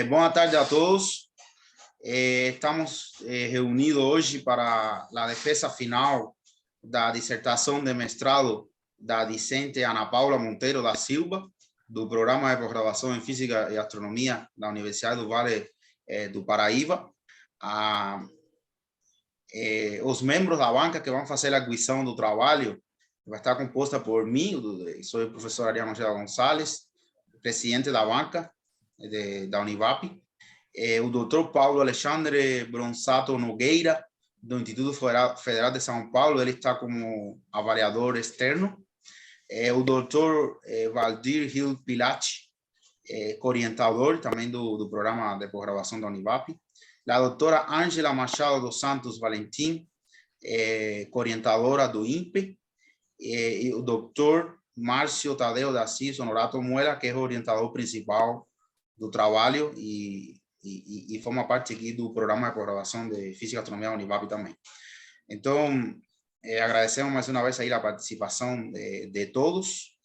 Boa tarde a todos. Estamos reunidos hoje para a defesa final da dissertação de mestrado da discente Ana Paula Monteiro da Silva, do Programa de Pós-Graduação em Física e Astronomia da Universidade do Vale do Paraíba. Os membros da banca que vão fazer a arguição do trabalho vai estar composta por mim, sou o professor Ariano Gonçalves, presidente da banca da Univap, o doutor Paulo Alexandre Bronsato Nogueira, do Instituto Federal de São Paulo, ele está como avaliador externo, o doutor Valdir Gil Pilati, orientador também do programa de pós-graduação da Univap, a doutora Ângela Machado dos Santos Valentim, orientadora do INPE, e o doutor Márcio Tadeu da Assis Honorato Muela, que é o orientador principal do trabalho e forma parte aqui do programa de pós-graduação de Física e Astronomia da Univap também. Então, agradecemos mais uma vez aí a participação de todos.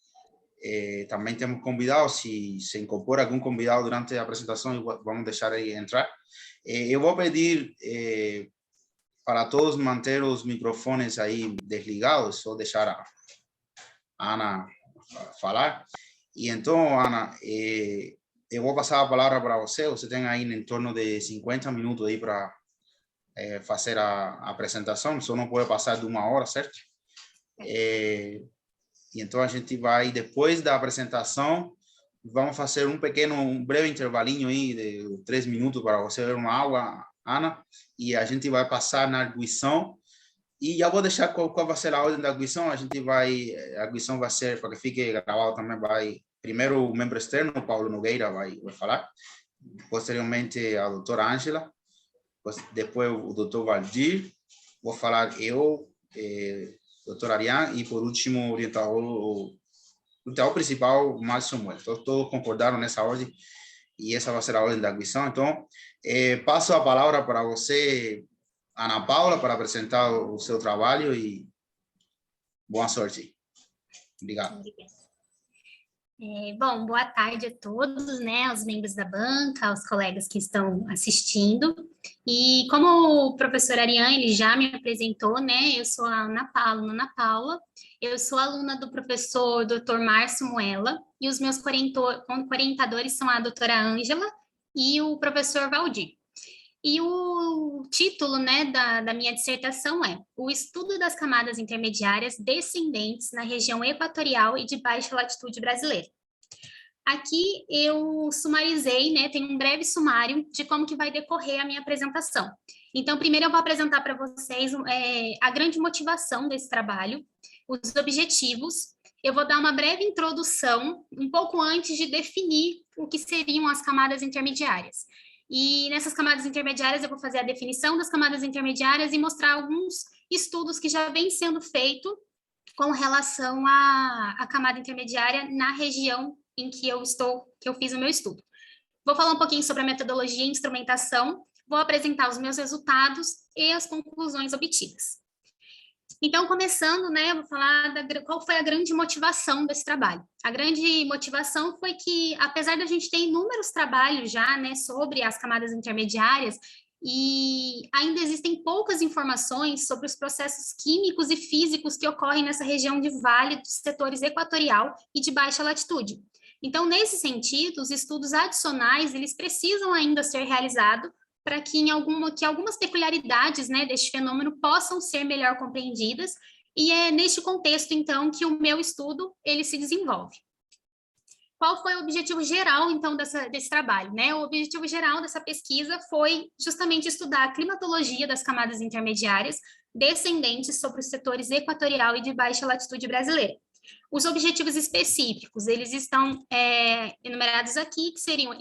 Também temos convidados, se incorpora algum convidado durante a apresentação, vamos deixar ele entrar. Eu vou pedir para todos manter os microfones aí desligados, só deixar a Ana falar. E então, Ana, eu vou passar a palavra para você. Você tem aí em torno de 50 minutos aí para fazer a apresentação. Só não pode passar de 1 hora, certo? E então a gente vai, depois da apresentação, vamos fazer um breve intervalinho aí de 3 minutos para você ver uma aula, Ana, e a gente vai passar na arguição. E já vou deixar qual vai ser a ordem da arguição. A arguição vai ser, para que fique gravado também, primeiro o membro externo, Paulo Nogueira, vai falar. Posteriormente, a doutora Ângela. Depois, o doutor Valdir. Vou falar eu, doutor Ariane. E, por último, o orientador principal, Márcio Muela. Todos concordaram nessa ordem. E essa vai ser a ordem da arguição. Então, passo a palavra para você, Ana Paula, para apresentar o seu trabalho e boa sorte. Obrigado. Bom, boa tarde a todos, né, aos membros da banca, aos colegas que estão assistindo. E como o professor Ariane, ele já me apresentou, né, eu sou a Ana Paula, eu sou aluna do professor Dr. Márcio Muela, e os meus orientadores são a doutora Ângela e o professor Valdir. E o título, né, da minha dissertação é O Estudo das Camadas Intermediárias Descendentes na Região Equatorial e de Baixa Latitude Brasileira. Aqui eu sumarizei, né, tem um breve sumário de como que vai decorrer a minha apresentação. Então, primeiro eu vou apresentar para vocês a grande motivação desse trabalho, os objetivos. Eu vou dar uma breve introdução, um pouco antes de definir o que seriam as camadas intermediárias. E nessas camadas intermediárias eu vou fazer a definição das camadas intermediárias e mostrar alguns estudos que já vêm sendo feitos com relação à camada intermediária na região em que eu fiz o meu estudo. Vou falar um pouquinho sobre a metodologia e instrumentação, vou apresentar os meus resultados e as conclusões obtidas. Então, começando, né, eu vou falar qual foi a grande motivação desse trabalho. A grande motivação foi que, apesar da gente ter inúmeros trabalhos já, né, sobre as camadas intermediárias, e ainda existem poucas informações sobre os processos químicos e físicos que ocorrem nessa região de vale dos setores equatorial e de baixa latitude. Então, nesse sentido, os estudos adicionais, eles precisam ainda ser realizados para que algumas peculiaridades, né, deste fenômeno possam ser melhor compreendidas, e é neste contexto, então, que o meu estudo ele se desenvolve. Qual foi o objetivo geral, então, desse trabalho, né? O objetivo geral dessa pesquisa foi justamente estudar a climatologia das camadas intermediárias descendentes sobre os setores equatorial e de baixa latitude brasileira. Os objetivos específicos, eles estão enumerados aqui, que seriam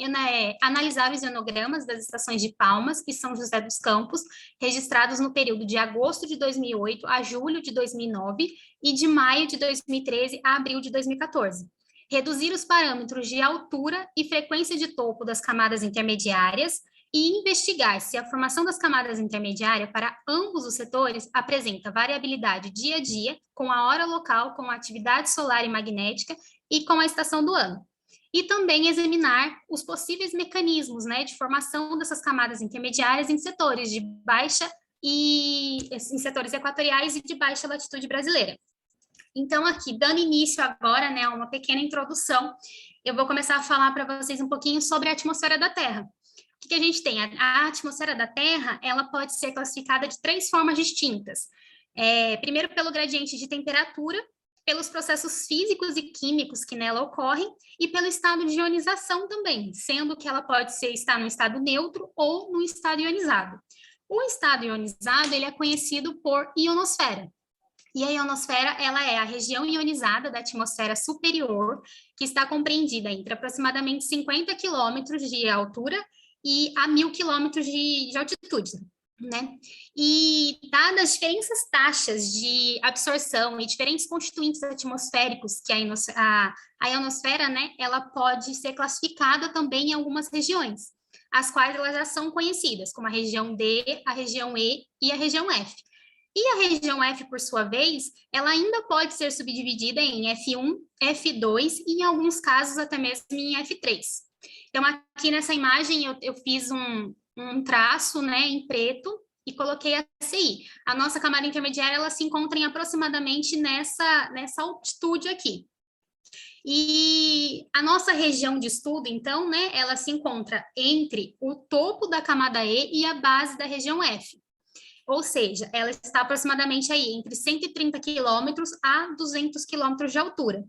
analisar os ionogramas das estações de Palmas e São José dos Campos, registrados no período de agosto de 2008 a julho de 2009 e de maio de 2013 a abril de 2014. Reduzir os parâmetros de altura e frequência de topo das camadas intermediárias e investigar se a formação das camadas intermediárias para ambos os setores apresenta variabilidade dia a dia, com a hora local, com a atividade solar e magnética e com a estação do ano. e também examinar os possíveis mecanismos, né, de formação dessas camadas intermediárias em setores de baixa e em setores equatoriais e de baixa latitude brasileira. Então, aqui, dando início agora, né, a uma pequena introdução, eu vou começar a falar para vocês um pouquinho sobre a atmosfera da Terra. O que a gente tem? A atmosfera da Terra, ela pode ser classificada de 3 formas distintas. Primeiro, pelo gradiente de temperatura, pelos processos físicos e químicos que nela ocorrem, e pelo estado de ionização também, sendo que ela pode estar no estado neutro ou no estado ionizado. O estado ionizado, ele é conhecido por ionosfera. E a ionosfera, ela é a região ionizada da atmosfera superior, que está compreendida entre aproximadamente 50 quilômetros de altura e a 1.000 quilômetros de altitude, né? E dadas as diferentes taxas de absorção e diferentes constituintes atmosféricos que a ionosfera, né, ela pode ser classificada também em algumas regiões, as quais elas já são conhecidas, como a região D, a região E e a região F. E a região F, por sua vez, ela ainda pode ser subdividida em F1, F2 e, em alguns casos, até mesmo em F3. Então, aqui nessa imagem, eu fiz um traço, né, em preto e coloquei a CI. A nossa camada intermediária, ela se encontra em aproximadamente nessa altitude aqui. E a nossa região de estudo, então, né, ela se encontra entre o topo da camada E e a base da região F. Ou seja, ela está aproximadamente aí entre 130 quilômetros a 200 quilômetros de altura.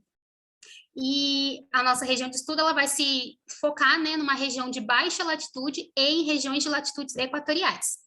E a nossa região de estudo, ela vai se focar, né, numa região de baixa latitude e em regiões de latitudes equatoriais.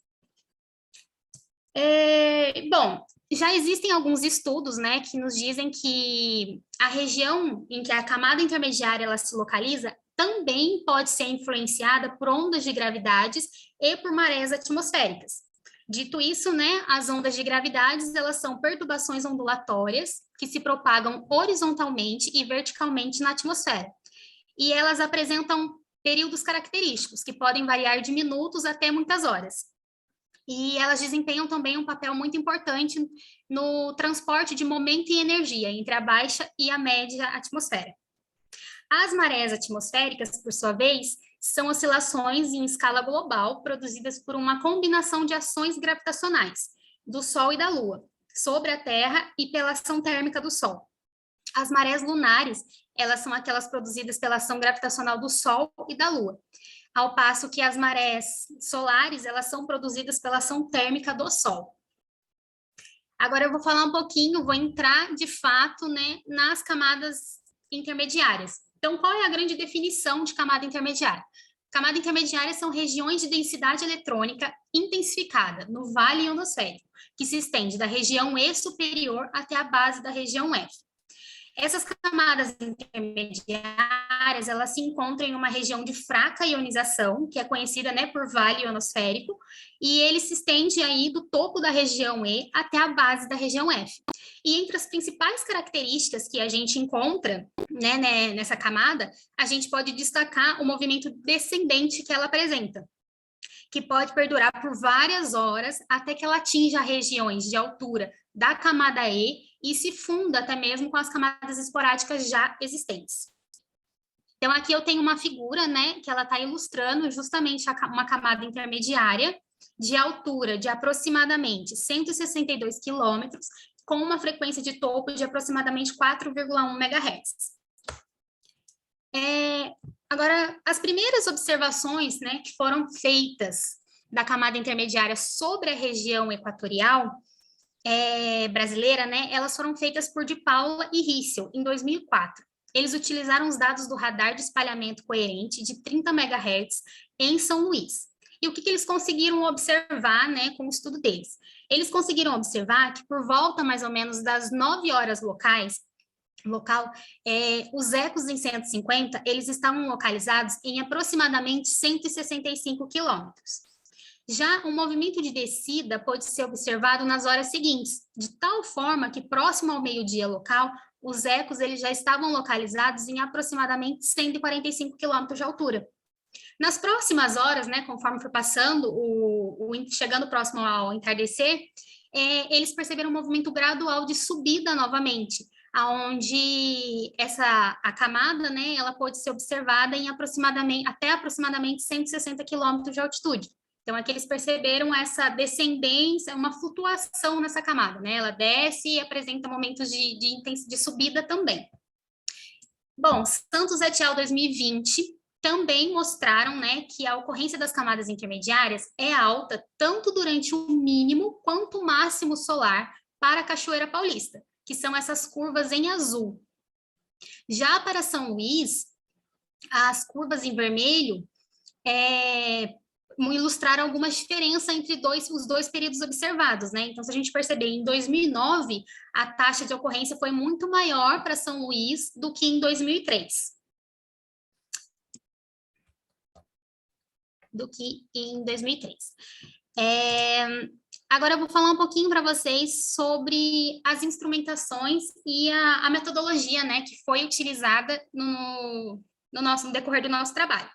Bom, já existem alguns estudos, né, que nos dizem que a região em que a camada intermediária ela se localiza também pode ser influenciada por ondas de gravidades e por marés atmosféricas. Dito isso, né, as ondas de gravidade, elas são perturbações ondulatórias que se propagam horizontalmente e verticalmente na atmosfera. E elas apresentam períodos característicos, que podem variar de minutos até muitas horas. E elas desempenham também um papel muito importante no transporte de momento e energia entre a baixa e a média atmosfera. As marés atmosféricas, por sua vez, são oscilações em escala global produzidas por uma combinação de ações gravitacionais do Sol e da Lua sobre a Terra e pela ação térmica do Sol. As marés lunares, elas são aquelas produzidas pela ação gravitacional do Sol e da Lua, ao passo que as marés solares, elas são produzidas pela ação térmica do Sol. Agora eu vou falar um pouquinho, vou entrar de fato, né, nas camadas intermediárias. Então, qual é a grande definição de camada intermediária? Camada intermediária são regiões de densidade eletrônica intensificada no vale ionosférico, que se estende da região E superior até a base da região F. Essas camadas intermediárias, elas se encontram em uma região de fraca ionização, que é conhecida, né, por vale ionosférico, e ele se estende aí do topo da região E até a base da região F. E entre as principais características que a gente encontra, né, nessa camada, a gente pode destacar o movimento descendente que ela apresenta, que pode perdurar por várias horas até que ela atinja regiões de altura da camada E e se funda até mesmo com as camadas esporádicas já existentes. Então, aqui eu tenho uma figura, né, que ela está ilustrando justamente uma camada intermediária de altura de aproximadamente 162 quilômetros, com uma frequência de topo de aproximadamente 4,1 MHz. Agora, as primeiras observações, né, que foram feitas da camada intermediária sobre a região equatorial brasileira, né, elas foram feitas por De Paula e Rissel, em 2004. Eles utilizaram os dados do radar de espalhamento coerente de 30 MHz em São Luís. E o que eles conseguiram observar, né, com o estudo deles? Eles conseguiram observar que por volta mais ou menos das 9 horas local, os ecos em 150, eles estavam localizados em aproximadamente 165 quilômetros. Já o movimento de descida pode ser observado nas horas seguintes, de tal forma que próximo ao meio-dia local, os ecos eles já estavam localizados em aproximadamente 145 quilômetros de altura. Nas próximas horas, né, conforme foi passando, chegando próximo ao entardecer, eles perceberam um movimento gradual de subida novamente, onde a camada, né, ela pode ser observada em até aproximadamente 160 quilômetros de altitude. Então, aqui eles perceberam essa descendência, uma flutuação nessa camada, né? Ela desce e apresenta momentos de subida também. Bom, Santos et al. 2020 também mostraram, né, que a ocorrência das camadas intermediárias é alta tanto durante o mínimo quanto o máximo solar para a Cachoeira Paulista, que são essas curvas em azul. Já para São Luís, as curvas em vermelho ilustrar algumas diferenças entre os dois períodos observados, né? Então, se a gente perceber, em 2009, a taxa de ocorrência foi muito maior para São Luís do que em 2003. Agora eu vou falar um pouquinho para vocês sobre as instrumentações e a metodologia, né, que foi utilizada no decorrer do nosso trabalho.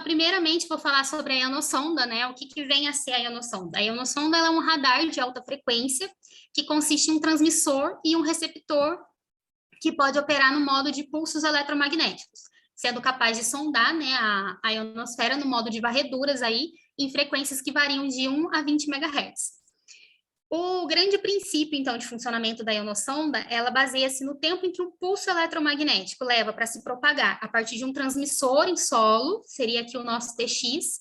Primeiramente, vou falar sobre a ionossonda, né? O que vem a ser a ionossonda? A ionossonda é um radar de alta frequência que consiste em um transmissor e um receptor que pode operar no modo de pulsos eletromagnéticos, sendo capaz de sondar, né, a ionosfera no modo de varreduras aí, em frequências que variam de 1 a 20 MHz. O grande princípio, então, de funcionamento da ionossonda, ela baseia-se no tempo em que um pulso eletromagnético leva para se propagar a partir de um transmissor em solo, seria aqui o nosso TX,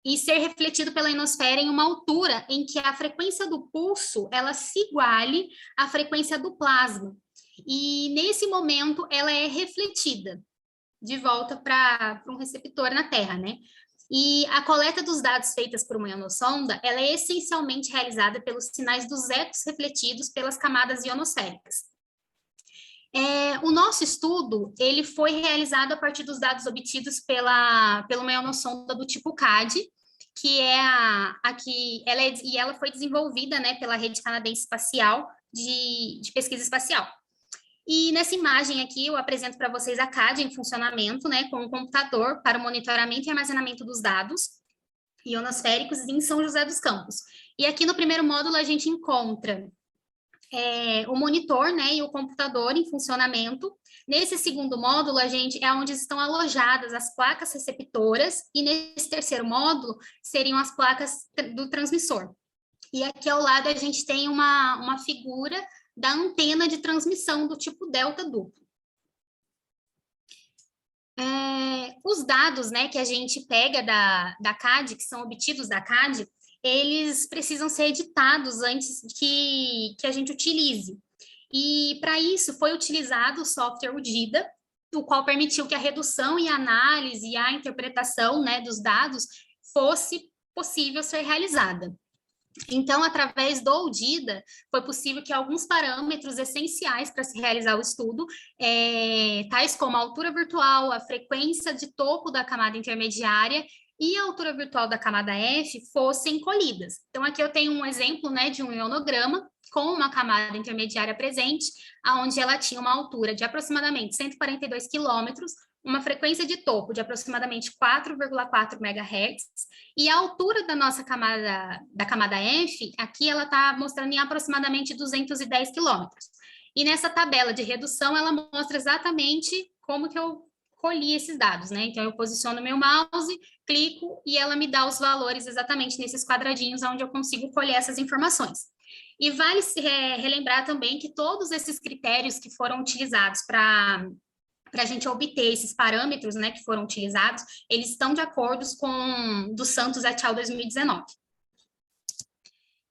e ser refletido pela ionosfera em uma altura em que a frequência do pulso, ela se iguale à frequência do plasma. E, nesse momento, ela é refletida de volta para um receptor na Terra, né? E a coleta dos dados feitas por uma ionossonda, ela é essencialmente realizada pelos sinais dos ecos refletidos pelas camadas ionosféricas. O nosso estudo, ele foi realizado a partir dos dados obtidos pela uma ionossonda do tipo CAD, que é ela foi desenvolvida, né, pela Rede Canadense Espacial de Pesquisa Espacial. E nessa imagem aqui eu apresento para vocês a CAD em funcionamento, né, com um computador para o monitoramento e armazenamento dos dados ionosféricos em São José dos Campos. E aqui no primeiro módulo a gente encontra o monitor, né, e o computador em funcionamento. Nesse segundo módulo é onde estão alojadas as placas receptoras e nesse terceiro módulo seriam as placas do transmissor. E aqui ao lado a gente tem uma figura da antena de transmissão do tipo delta duplo. Os dados, né, que a gente pega da CAD, que são obtidos da CAD, eles precisam ser editados antes que a gente utilize. E, para isso, foi utilizado o software UDIDA, o qual permitiu que a redução e a análise e a interpretação, né, dos dados fosse possível ser realizada. Então, através do UDIDA, foi possível que alguns parâmetros essenciais para se realizar o estudo, tais como a altura virtual, a frequência de topo da camada intermediária e a altura virtual da camada F, fossem colhidas. Então, aqui eu tenho um exemplo, né, de um ionograma com uma camada intermediária presente, onde ela tinha uma altura de aproximadamente 142 quilômetros, uma frequência de topo de aproximadamente 4,4 MHz, e a altura da nossa camada, da camada F, aqui ela está mostrando em aproximadamente 210 quilômetros. E nessa tabela de redução, ela mostra exatamente como que eu colhi esses dados, né? Então, eu posiciono meu mouse, clico, e ela me dá os valores exatamente nesses quadradinhos, onde eu consigo colher essas informações. E vale relembrar também que todos esses critérios que foram utilizados para a gente obter esses parâmetros, né, que foram utilizados, eles estão de acordo com do Santos et al. 2019.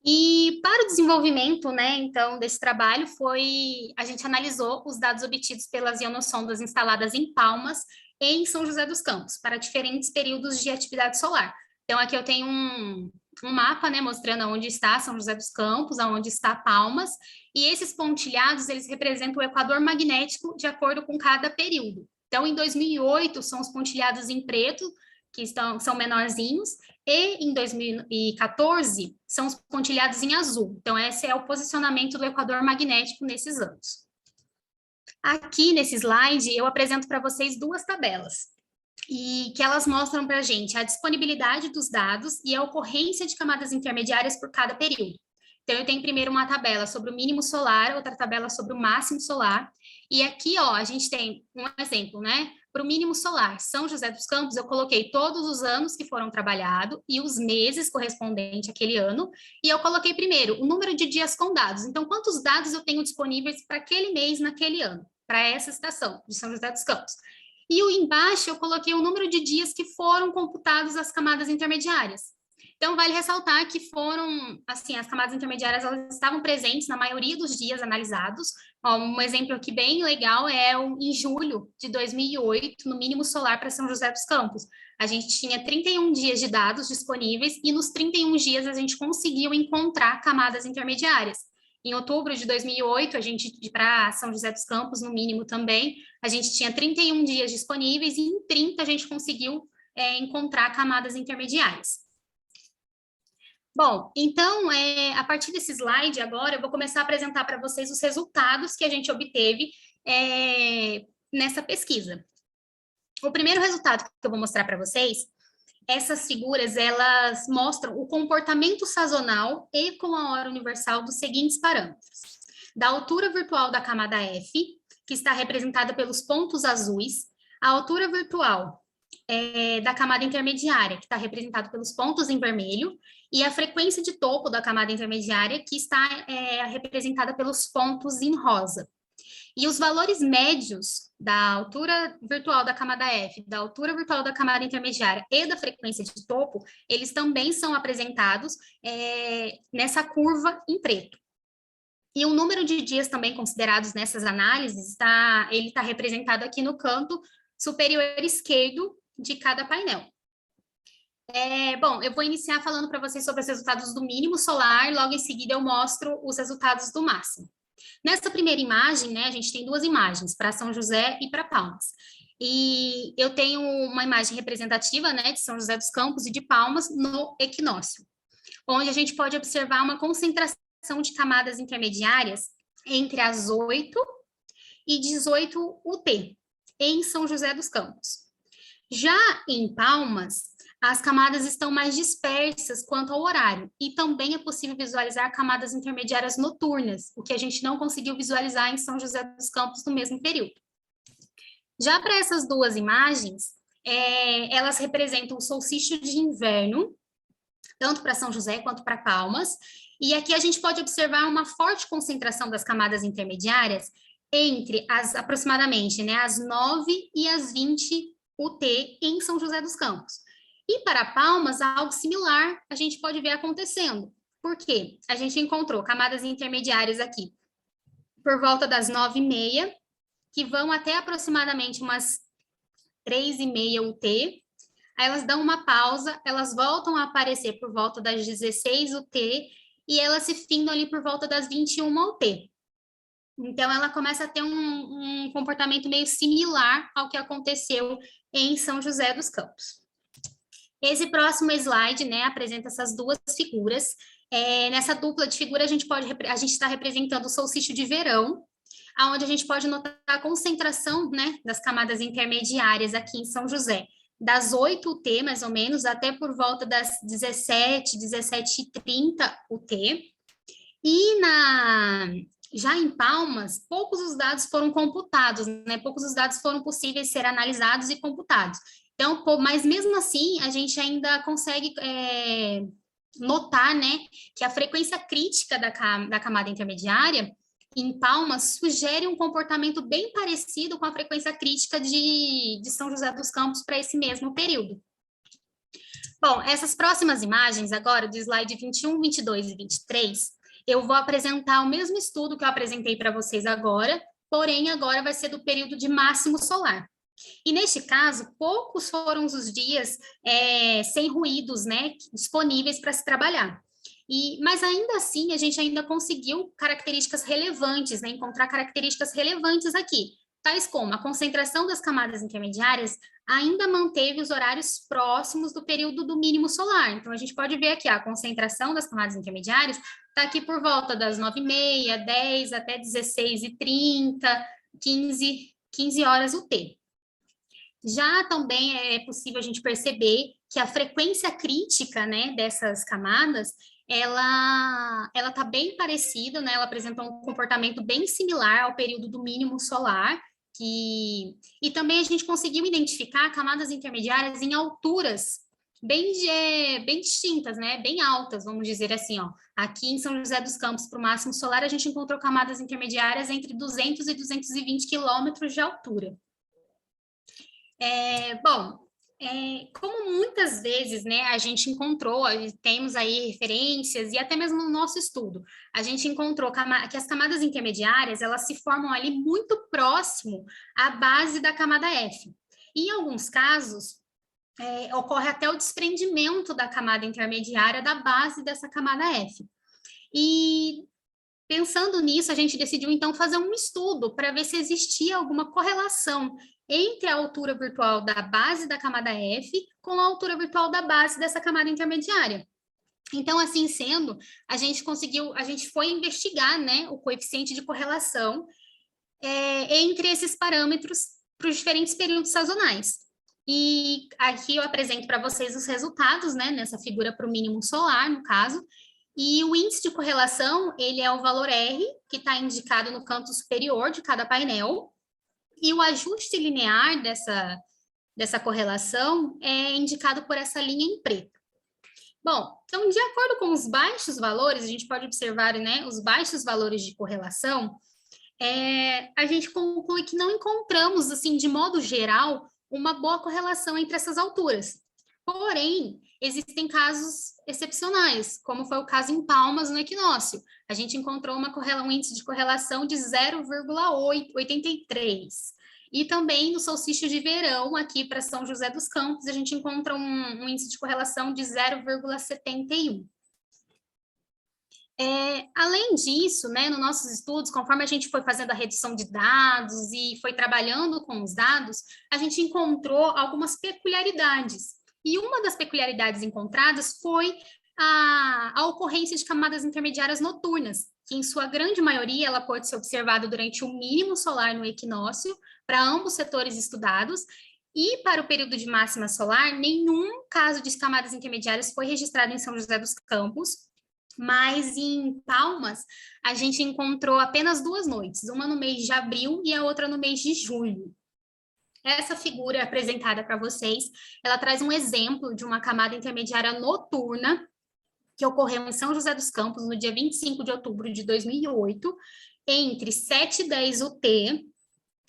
E para o desenvolvimento, né, então, desse trabalho, a gente analisou os dados obtidos pelas ionossondas instaladas em Palmas, em São José dos Campos, para diferentes períodos de atividade solar. Então, aqui eu tenho um mapa, né, mostrando onde está São José dos Campos, onde está Palmas, e esses pontilhados, eles representam o equador magnético de acordo com cada período. Então, em 2008, são os pontilhados em preto, que são menorzinhos, e em 2014, são os pontilhados em azul. Então, esse é o posicionamento do equador magnético nesses anos. Aqui, nesse slide, eu apresento para vocês duas tabelas, e que elas mostram para a gente a disponibilidade dos dados e a ocorrência de camadas intermediárias por cada período. Então, eu tenho primeiro uma tabela sobre o mínimo solar, outra tabela sobre o máximo solar. E aqui, ó, a gente tem um exemplo, né? Para o mínimo solar, São José dos Campos, eu coloquei todos os anos que foram trabalhados e os meses correspondentes àquele ano. E eu coloquei primeiro o número de dias com dados. Então, quantos dados eu tenho disponíveis para aquele mês, naquele ano, para essa estação de São José dos Campos. E o embaixo eu coloquei o número de dias que foram computados as camadas intermediárias. Então, vale ressaltar que foram, assim, as camadas intermediárias, elas estavam presentes na maioria dos dias analisados. Ó, um exemplo aqui bem legal é em julho de 2008, no mínimo solar para São José dos Campos. A gente tinha 31 dias de dados disponíveis e nos 31 dias a gente conseguiu encontrar camadas intermediárias. Em outubro de 2008, a gente, para São José dos Campos, no mínimo também, a gente tinha 31 dias disponíveis e em 30 a gente conseguiu encontrar camadas intermediárias. Bom, então, a partir desse slide agora, eu vou começar a apresentar para vocês os resultados que a gente obteve nessa pesquisa. O primeiro resultado que eu vou mostrar para vocês, essas figuras, elas mostram o comportamento sazonal e com a hora universal dos seguintes parâmetros. Da altura virtual da camada F, que está representada pelos pontos azuis, a altura virtual da camada intermediária, que está representada pelos pontos em vermelho, e a frequência de topo da camada intermediária, que está representada pelos pontos em rosa. E os valores médios da altura virtual da camada F, da altura virtual da camada intermediária e da frequência de topo, eles também são apresentados nessa curva em preto. E o número de dias também considerados nessas análises, ele está representado aqui no canto superior esquerdo de cada painel. Bom, eu vou iniciar falando para vocês sobre os resultados do mínimo solar, logo em seguida eu mostro os resultados do máximo. Nessa primeira imagem, né, a gente tem duas imagens, para São José e para Palmas. E eu tenho uma imagem representativa, né, de São José dos Campos e de Palmas no equinócio, onde a gente pode observar uma concentração de camadas intermediárias entre as 8 e 18 UT, em São José dos Campos. Já em Palmas, as camadas estão mais dispersas quanto ao horário, e também é possível visualizar camadas intermediárias noturnas, o que a gente não conseguiu visualizar em São José dos Campos no mesmo período. Já para essas duas imagens, elas representam o solstício de inverno, tanto para São José quanto para Palmas, e aqui a gente pode observar uma forte concentração das camadas intermediárias entre aproximadamente, né, as 9 e as 20 UT em São José dos Campos. E para Palmas, algo similar a gente pode ver acontecendo. Por quê? A gente encontrou camadas intermediárias aqui por volta das 9h30, que vão até aproximadamente umas 3h30 UT. Aí elas dão uma pausa, elas voltam a aparecer por volta das 16 UT e elas se findam ali por volta das 21 UT. Então, ela começa a ter um comportamento meio similar ao que aconteceu em São José dos Campos. Esse próximo slide, né, apresenta essas duas figuras. Nessa dupla de figura, a gente está representando o solstício de verão, onde a gente pode notar a concentração, né, das camadas intermediárias aqui em São José, das 8 UT, mais ou menos, até por volta das 17h30 UT. E já em Palmas, poucos os dados foram computados, né? Poucos os dados foram possíveis ser analisados e computados. Então, mas mesmo assim, a gente ainda consegue notar, né, que a frequência crítica da camada intermediária em Palmas sugere um comportamento bem parecido com a frequência crítica de São José dos Campos para esse mesmo período. Bom, essas próximas imagens agora, do slide 21, 22 e 23, eu vou apresentar o mesmo estudo que eu apresentei para vocês agora, porém agora vai ser do período de máximo solar. E neste caso, poucos foram os dias sem ruídos, né, disponíveis para se trabalhar. Mas ainda assim, a gente ainda conseguiu características relevantes, né, encontrar características relevantes aqui, tais como a concentração das camadas intermediárias ainda manteve os horários próximos do período do mínimo solar. Então, a gente pode ver aqui a concentração das camadas intermediárias está aqui por volta das 9h30, 10 até 16h30, 15 horas UT. Já também é possível a gente perceber que a frequência crítica, né, dessas camadas, ela está bem parecida, né? Ela apresenta um comportamento bem similar ao período do mínimo solar, e também a gente conseguiu identificar camadas intermediárias em alturas bem distintas, né? Bem altas, vamos dizer assim, ó. Aqui em São José dos Campos, para o máximo solar, a gente encontrou camadas intermediárias entre 200 e 220 quilômetros de altura. Bom, como muitas vezes, né, a gente encontrou, temos aí referências e até mesmo no nosso estudo, a gente encontrou que as camadas intermediárias, elas se formam ali muito próximo à base da camada F. E, em alguns casos, ocorre até o desprendimento da camada intermediária da base dessa camada F. E, pensando nisso, a gente decidiu, então, fazer um estudo para ver se existia alguma correlação entre a altura virtual da base da camada F com a altura virtual da base dessa camada intermediária. Então, assim sendo, a gente foi investigar, né, o coeficiente de correlação entre esses parâmetros para os diferentes períodos sazonais. E aqui eu apresento para vocês os resultados, né, nessa figura para o mínimo solar, no caso. E o índice de correlação, ele é o valor R, que está indicado no canto superior de cada painel, e o ajuste linear dessa correlação é indicado por essa linha em preto. Bom, então, de acordo com os baixos valores, a gente pode observar, né, os baixos valores de correlação, a gente conclui que não encontramos, assim, de modo geral, uma boa correlação entre essas alturas. Porém, existem casos excepcionais, como foi o caso em Palmas, no equinócio. A gente encontrou um índice de correlação de 0,83. E também no solstício de verão, aqui para São José dos Campos, a gente encontra um índice de correlação de 0,71. Além disso, né, nos nossos estudos, conforme a gente foi fazendo a redução de dados e foi trabalhando com os dados, a gente encontrou algumas peculiaridades. E uma das peculiaridades encontradas foi a ocorrência de camadas intermediárias noturnas, que em sua grande maioria ela pode ser observada durante o mínimo solar no equinócio, para ambos setores estudados, e para o período de máxima solar, nenhum caso de camadas intermediárias foi registrado em São José dos Campos, mas em Palmas, a gente encontrou apenas 2 noites, uma no mês de abril e a outra no mês de julho. Essa figura apresentada para vocês, ela traz um exemplo de uma camada intermediária noturna que ocorreu em São José dos Campos no dia 25 de outubro de 2008, entre 7h10 UT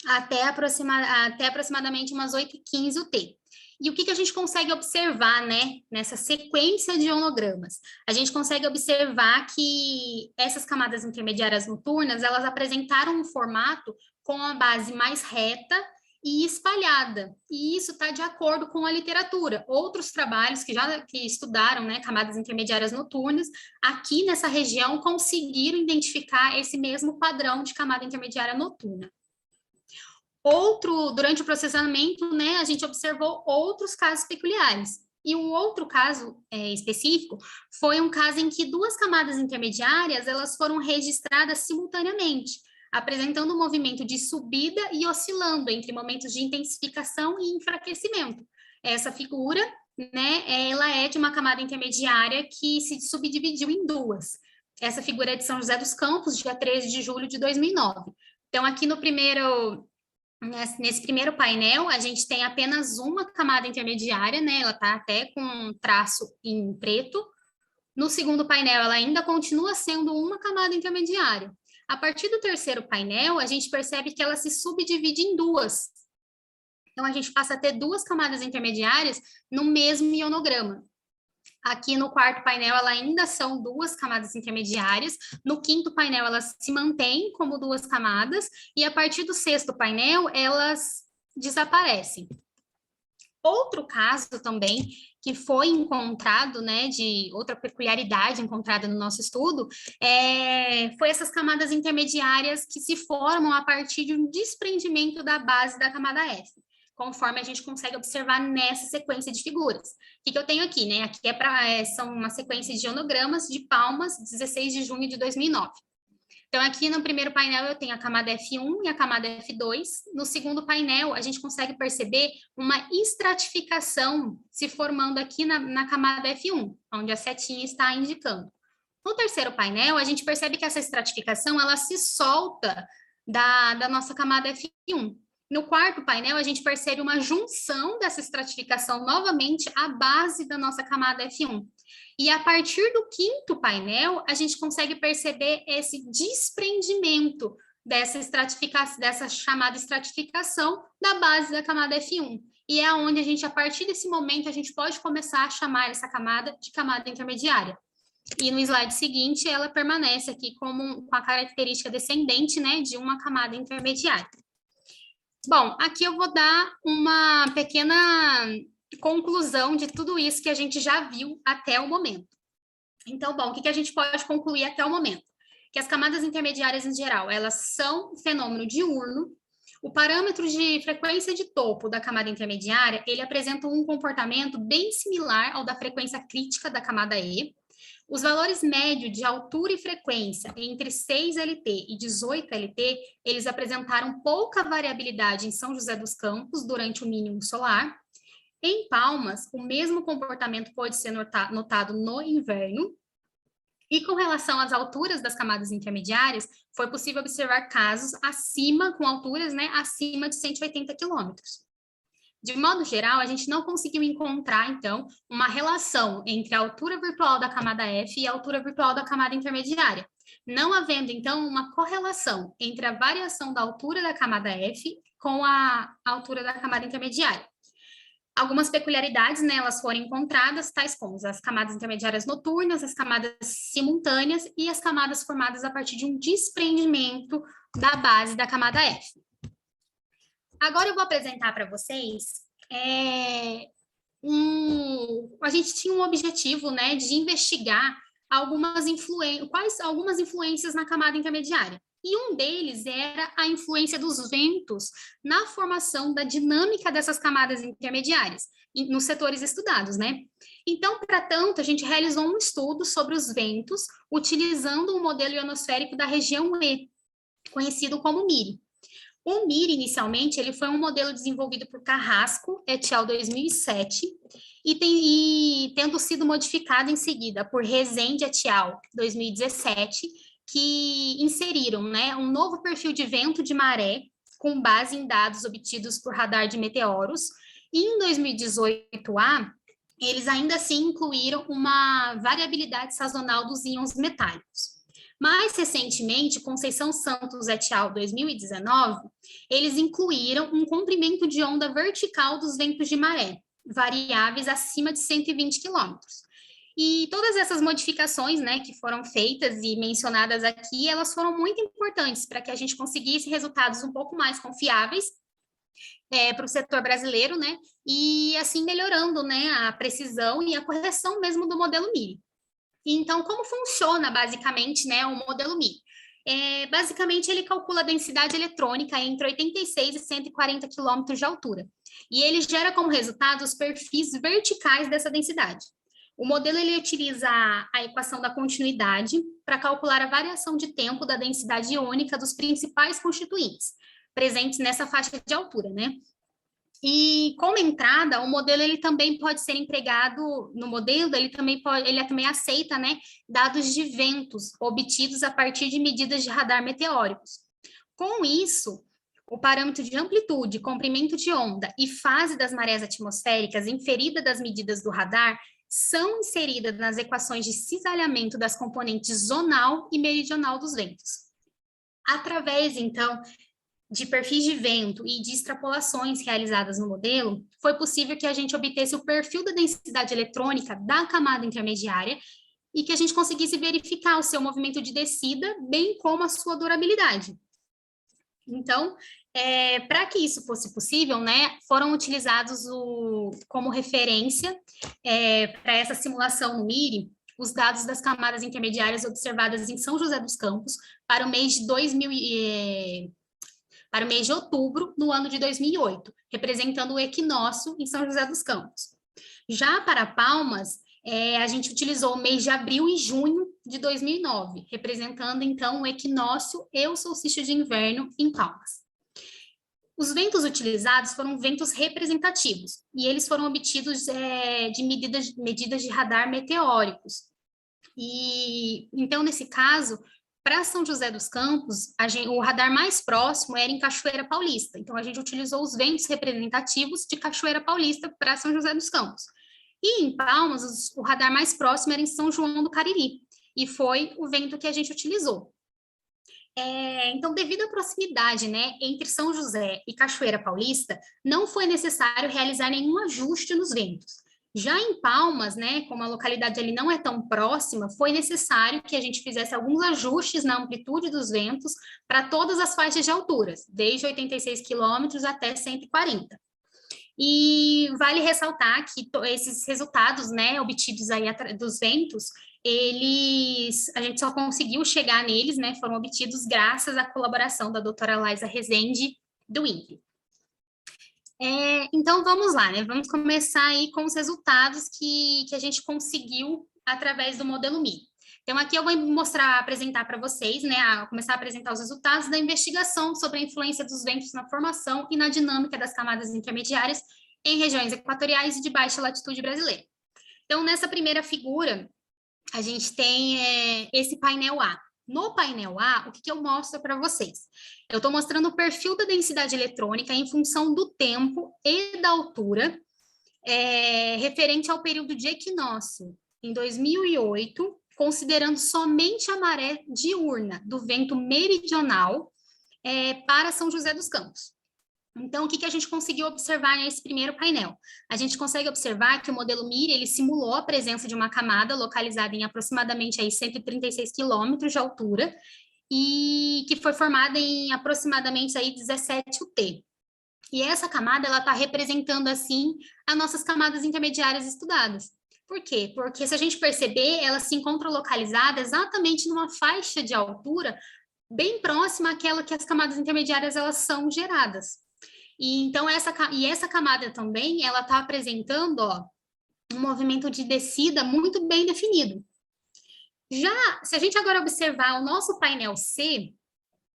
até aproximadamente umas 8h15 UT. E o que a gente consegue observar, né, nessa sequência de ionogramas? A gente consegue observar que essas camadas intermediárias noturnas, elas apresentaram um formato com a base mais reta e espalhada, e isso está de acordo com a literatura. Outros trabalhos que estudaram, né, camadas intermediárias noturnas, aqui nessa região conseguiram identificar esse mesmo padrão de camada intermediária noturna. Durante o processamento, né, a gente observou outros casos peculiares. E um outro caso específico foi um caso em que 2 camadas intermediárias elas foram registradas simultaneamente, apresentando um movimento de subida e oscilando entre momentos de intensificação e enfraquecimento. Essa figura, né, ela é de uma camada intermediária que se subdividiu em 2. Essa figura é de São José dos Campos, dia 13 de julho de 2009. Então, aqui nesse primeiro painel, a gente tem apenas uma camada intermediária, né? Ela está até com um traço em preto. No segundo painel, ela ainda continua sendo uma camada intermediária. A partir do terceiro painel, a gente percebe que ela se subdivide em 2. Então, a gente passa a ter 2 camadas intermediárias no mesmo ionograma. Aqui no quarto painel, ela ainda são 2 camadas intermediárias. No quinto painel, elas se mantêm como 2 camadas. E a partir do sexto painel, elas desaparecem. Outro caso também que foi encontrado, né, de outra peculiaridade encontrada no nosso estudo, foi essas camadas intermediárias que se formam a partir de um desprendimento da base da camada F, conforme a gente consegue observar nessa sequência de figuras. O que eu tenho aqui, né? Aqui são uma sequência de ionogramas de Palmas, 16 de junho de 2009. Então, aqui no primeiro painel eu tenho a camada F1 e a camada F2. No segundo painel, a gente consegue perceber uma estratificação se formando aqui na camada F1, onde a setinha está indicando. No terceiro painel, a gente percebe que essa estratificação, ela se solta da nossa camada F1. No quarto painel, a gente percebe uma junção dessa estratificação novamente à base da nossa camada F1. E a partir do quinto painel, a gente consegue perceber esse desprendimento dessa estratificação, dessa chamada estratificação da base da camada F1. E é onde a gente, a partir desse momento, a gente pode começar a chamar essa camada de camada intermediária. E no slide seguinte, ela permanece aqui com a característica descendente, né, de uma camada intermediária. Bom, aqui eu vou dar uma pequena conclusão de tudo isso que a gente já viu até o momento. Então, bom, o que a gente pode concluir até o momento? Que as camadas intermediárias, em geral, elas são fenômeno diurno. O parâmetro de frequência de topo da camada intermediária, ele apresenta um comportamento bem similar ao da frequência crítica da camada E. Os valores médios de altura e frequência entre 6 LT e 18 LT, eles apresentaram pouca variabilidade em São José dos Campos durante o mínimo solar. Em Palmas, o mesmo comportamento pode ser notado no inverno. E com relação às alturas das camadas intermediárias, foi possível observar casos com alturas, né, acima de 180 quilômetros. De modo geral, a gente não conseguiu encontrar, então, uma relação entre a altura virtual da camada F e a altura virtual da camada intermediária, não havendo, então, uma correlação entre a variação da altura da camada F com a altura da camada intermediária. Algumas peculiaridades, né, elas foram encontradas, tais como as camadas intermediárias noturnas, as camadas simultâneas e as camadas formadas a partir de um desprendimento da base da camada F. Agora eu vou apresentar para vocês, a gente tinha um objetivo, né, de investigar algumas influências na camada intermediária. E um deles era a influência dos ventos na formação da dinâmica dessas camadas intermediárias, nos setores estudados, né? Então, para tanto, a gente realizou um estudo sobre os ventos, utilizando o modelo ionosférico da região E, conhecido como MIRI. O MIRI, inicialmente, ele foi um modelo desenvolvido por Carrasco et al. 2007, e tendo sido modificado em seguida por Rezende et al. 2017, que inseriram, né, um novo perfil de vento de maré, com base em dados obtidos por radar de meteoros, e em 2018A, eles ainda assim incluíram uma variabilidade sazonal dos íons metálicos. Mais recentemente, Conceição Santos et al. 2019, eles incluíram um comprimento de onda vertical dos ventos de maré, variáveis acima de 120 quilômetros. E todas essas modificações, né, que foram feitas e mencionadas aqui, elas foram muito importantes para que a gente conseguisse resultados um pouco mais confiáveis para o setor brasileiro, né, e assim melhorando, né, a precisão e a correção mesmo do modelo MIRI. Então, como funciona basicamente, né, o modelo MIRI? Basicamente, ele calcula a densidade eletrônica entre 86 e 140 quilômetros de altura, e ele gera como resultado os perfis verticais dessa densidade. O modelo ele utiliza a equação da continuidade para calcular a variação de tempo da densidade iônica dos principais constituintes, presentes nessa faixa de altura, né? E como entrada, o modelo ele também pode ser empregado no modelo, ele também aceita, né, dados de ventos obtidos a partir de medidas de radar meteóricos. Com isso, o parâmetro de amplitude, comprimento de onda e fase das marés atmosféricas inferida das medidas do radar são inseridas nas equações de cisalhamento das componentes zonal e meridional dos ventos. Através, então, de perfis de vento e de extrapolações realizadas no modelo, foi possível que a gente obtesse o perfil da densidade eletrônica da camada intermediária e que a gente conseguisse verificar o seu movimento de descida, bem como a sua durabilidade. Então, para que isso fosse possível, né, foram utilizados como referência para essa simulação no MIRI, os dados das camadas intermediárias observadas em São José dos Campos para o mês de outubro do ano de 2008, representando o equinócio em São José dos Campos. Já para Palmas, a gente utilizou o mês de abril e junho de 2009, representando, então, o equinócio e o solstício de inverno em Palmas. Os ventos utilizados foram ventos representativos, e eles foram obtidos de medidas de radar meteóricos. E então, nesse caso, para São José dos Campos, o radar mais próximo era em Cachoeira Paulista. Então, a gente utilizou os ventos representativos de Cachoeira Paulista para São José dos Campos. E em Palmas, o radar mais próximo era em São João do Cariri. E foi o vento que a gente utilizou. Então, devido à proximidade, né, entre São José e Cachoeira Paulista, não foi necessário realizar nenhum ajuste nos ventos. Já em Palmas, né, como a localidade ali não é tão próxima, foi necessário que a gente fizesse alguns ajustes na amplitude dos ventos para todas as faixas de alturas, desde 86 quilômetros até 140. E vale ressaltar que esses resultados, né, obtidos aí dos ventos, a gente só conseguiu chegar neles, né, foram obtidos graças à colaboração da doutora Laisa Rezende, do INPE. Então, vamos lá, né, vamos começar aí com os resultados que a gente conseguiu através do modelo MI. Então, aqui eu vou apresentar para vocês, né, começar a apresentar os resultados da investigação sobre a influência dos ventos na formação e na dinâmica das camadas intermediárias em regiões equatoriais e de baixa latitude brasileira. Então, nessa primeira figura, a gente tem esse painel A. No painel A, o que eu mostro para vocês? Eu estou mostrando o perfil da densidade eletrônica em função do tempo e da altura, referente ao período de equinócio, em 2008, considerando somente a maré diurna do vento meridional para São José dos Campos. Então, o que a gente conseguiu observar nesse primeiro painel? A gente consegue observar que o modelo MIRI, ele simulou a presença de uma camada localizada em aproximadamente aí 136 quilômetros de altura e que foi formada em aproximadamente aí 17 UT. E essa camada, ela está representando, assim, as nossas camadas intermediárias estudadas. Por quê? Porque, se a gente perceber, ela se encontra localizada exatamente numa faixa de altura bem próxima àquela que as camadas intermediárias elas são geradas. E então essa camada também, ela está apresentando, ó, um movimento de descida muito bem definido. Já, se a gente agora observar o nosso painel C,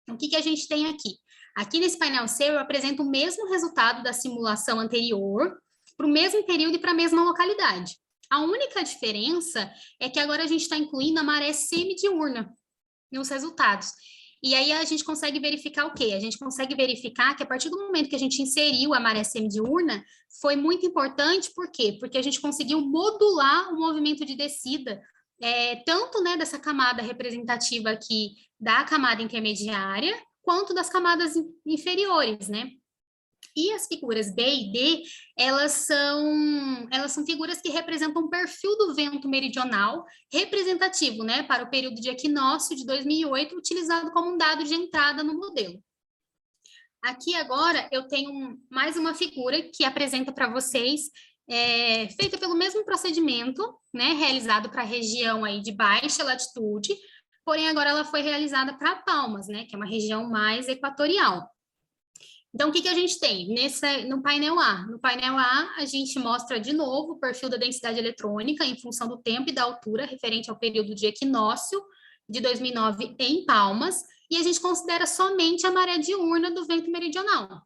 o que a gente tem aqui? Aqui nesse painel C, eu apresento o mesmo resultado da simulação anterior, para o mesmo período e para a mesma localidade. A única diferença é que agora a gente está incluindo a maré semidiurna nos resultados. E aí a gente consegue verificar o quê? A gente consegue verificar que a partir do momento que a gente inseriu a maré semidiurna, foi muito importante, por quê? Porque a gente conseguiu modular o movimento de descida, tanto, né, dessa camada representativa aqui da camada intermediária, quanto das camadas inferiores, né? E as figuras B e D, elas são figuras que representam o perfil do vento meridional representativo, né, para o período de equinócio de 2008, utilizado como um dado de entrada no modelo. Aqui agora eu tenho mais uma figura que apresenta para vocês, feita pelo mesmo procedimento, né, realizado para a região aí de baixa latitude, porém agora ela foi realizada para Palmas, né, que é uma região mais equatorial. Então, o que a gente tem no painel A? No painel A, a gente mostra de novo o perfil da densidade eletrônica em função do tempo e da altura referente ao período de equinócio de 2009 em Palmas, e a gente considera somente a maré diurna do vento meridional,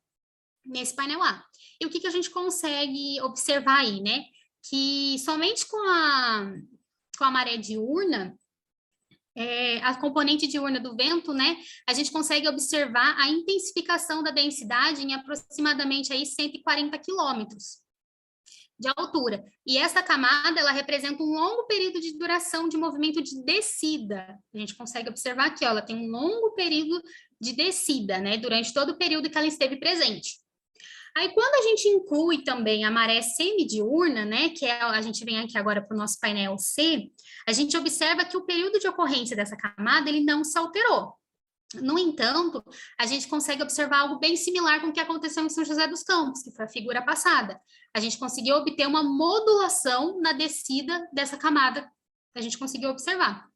nesse painel A. E o que a gente consegue observar aí, né? Que somente com a maré diurna, a componente diurna do vento, né, a gente consegue observar a intensificação da densidade em aproximadamente aí 140 quilômetros de altura. E essa camada, ela representa um longo período de duração de movimento de descida. A gente consegue observar aqui, ó, ela tem um longo período de descida, né, durante todo o período que ela esteve presente. Aí, quando a gente inclui também a maré semidiurna, né, que a gente vem aqui agora para o nosso painel C, a gente observa que o período de ocorrência dessa camada, ele não se alterou. No entanto, a gente consegue observar algo bem similar com o que aconteceu em São José dos Campos, que foi a figura passada. A gente conseguiu obter uma modulação na descida dessa camada, a gente conseguiu observar.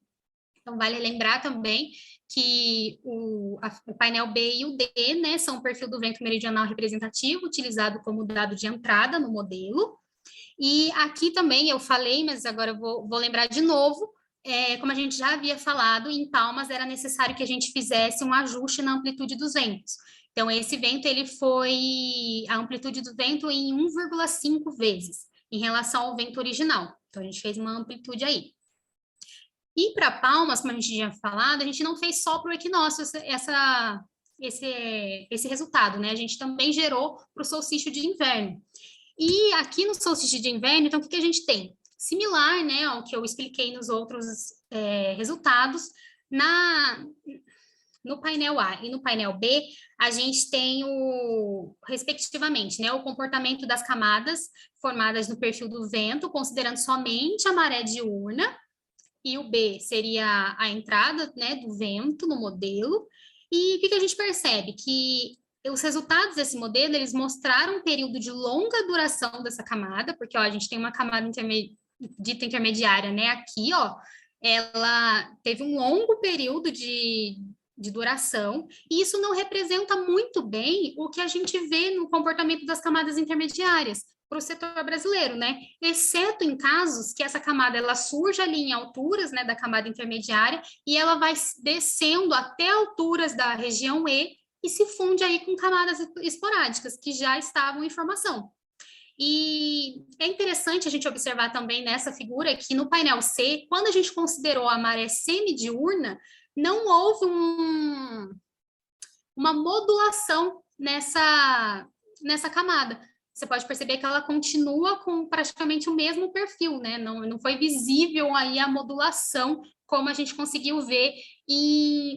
Então, vale lembrar também que o painel B e o D, né, são o perfil do vento meridional representativo, utilizado como dado de entrada no modelo. E aqui também eu falei, mas agora eu vou lembrar de novo, como a gente já havia falado, em Palmas era necessário que a gente fizesse um ajuste na amplitude dos ventos. Então, esse vento, ele foi a amplitude do vento em 1,5 vezes, em relação ao vento original. Então, a gente fez uma amplitude aí. E para Palmas, como a gente tinha falado, a gente não fez só para o equinócio esse resultado, né? A gente também gerou para o solstício de inverno. E aqui no solstício de inverno, então, o que a gente tem? Similar, né, ao que eu expliquei nos outros resultados, no painel A e no painel B, a gente tem respectivamente, né, o comportamento das camadas formadas no perfil do vento, considerando somente a maré diurna, e o B seria a entrada, né, do vento no modelo. E o que a gente percebe? Que os resultados desse modelo, eles mostraram um período de longa duração dessa camada, porque ó, a gente tem uma camada dita intermediária, né, aqui, ó, ela teve um longo período de duração, e isso não representa muito bem o que a gente vê no comportamento das camadas intermediárias para o setor brasileiro, né? Exceto em casos que essa camada ela surge ali em alturas, né, da camada intermediária e ela vai descendo até alturas da região E e se funde aí com camadas esporádicas que já estavam em formação. E é interessante a gente observar também nessa figura que no painel C, quando a gente considerou a maré semidiurna, não houve uma modulação nessa camada. Você pode perceber que ela continua com praticamente o mesmo perfil, né? Não foi visível aí a modulação como a gente conseguiu ver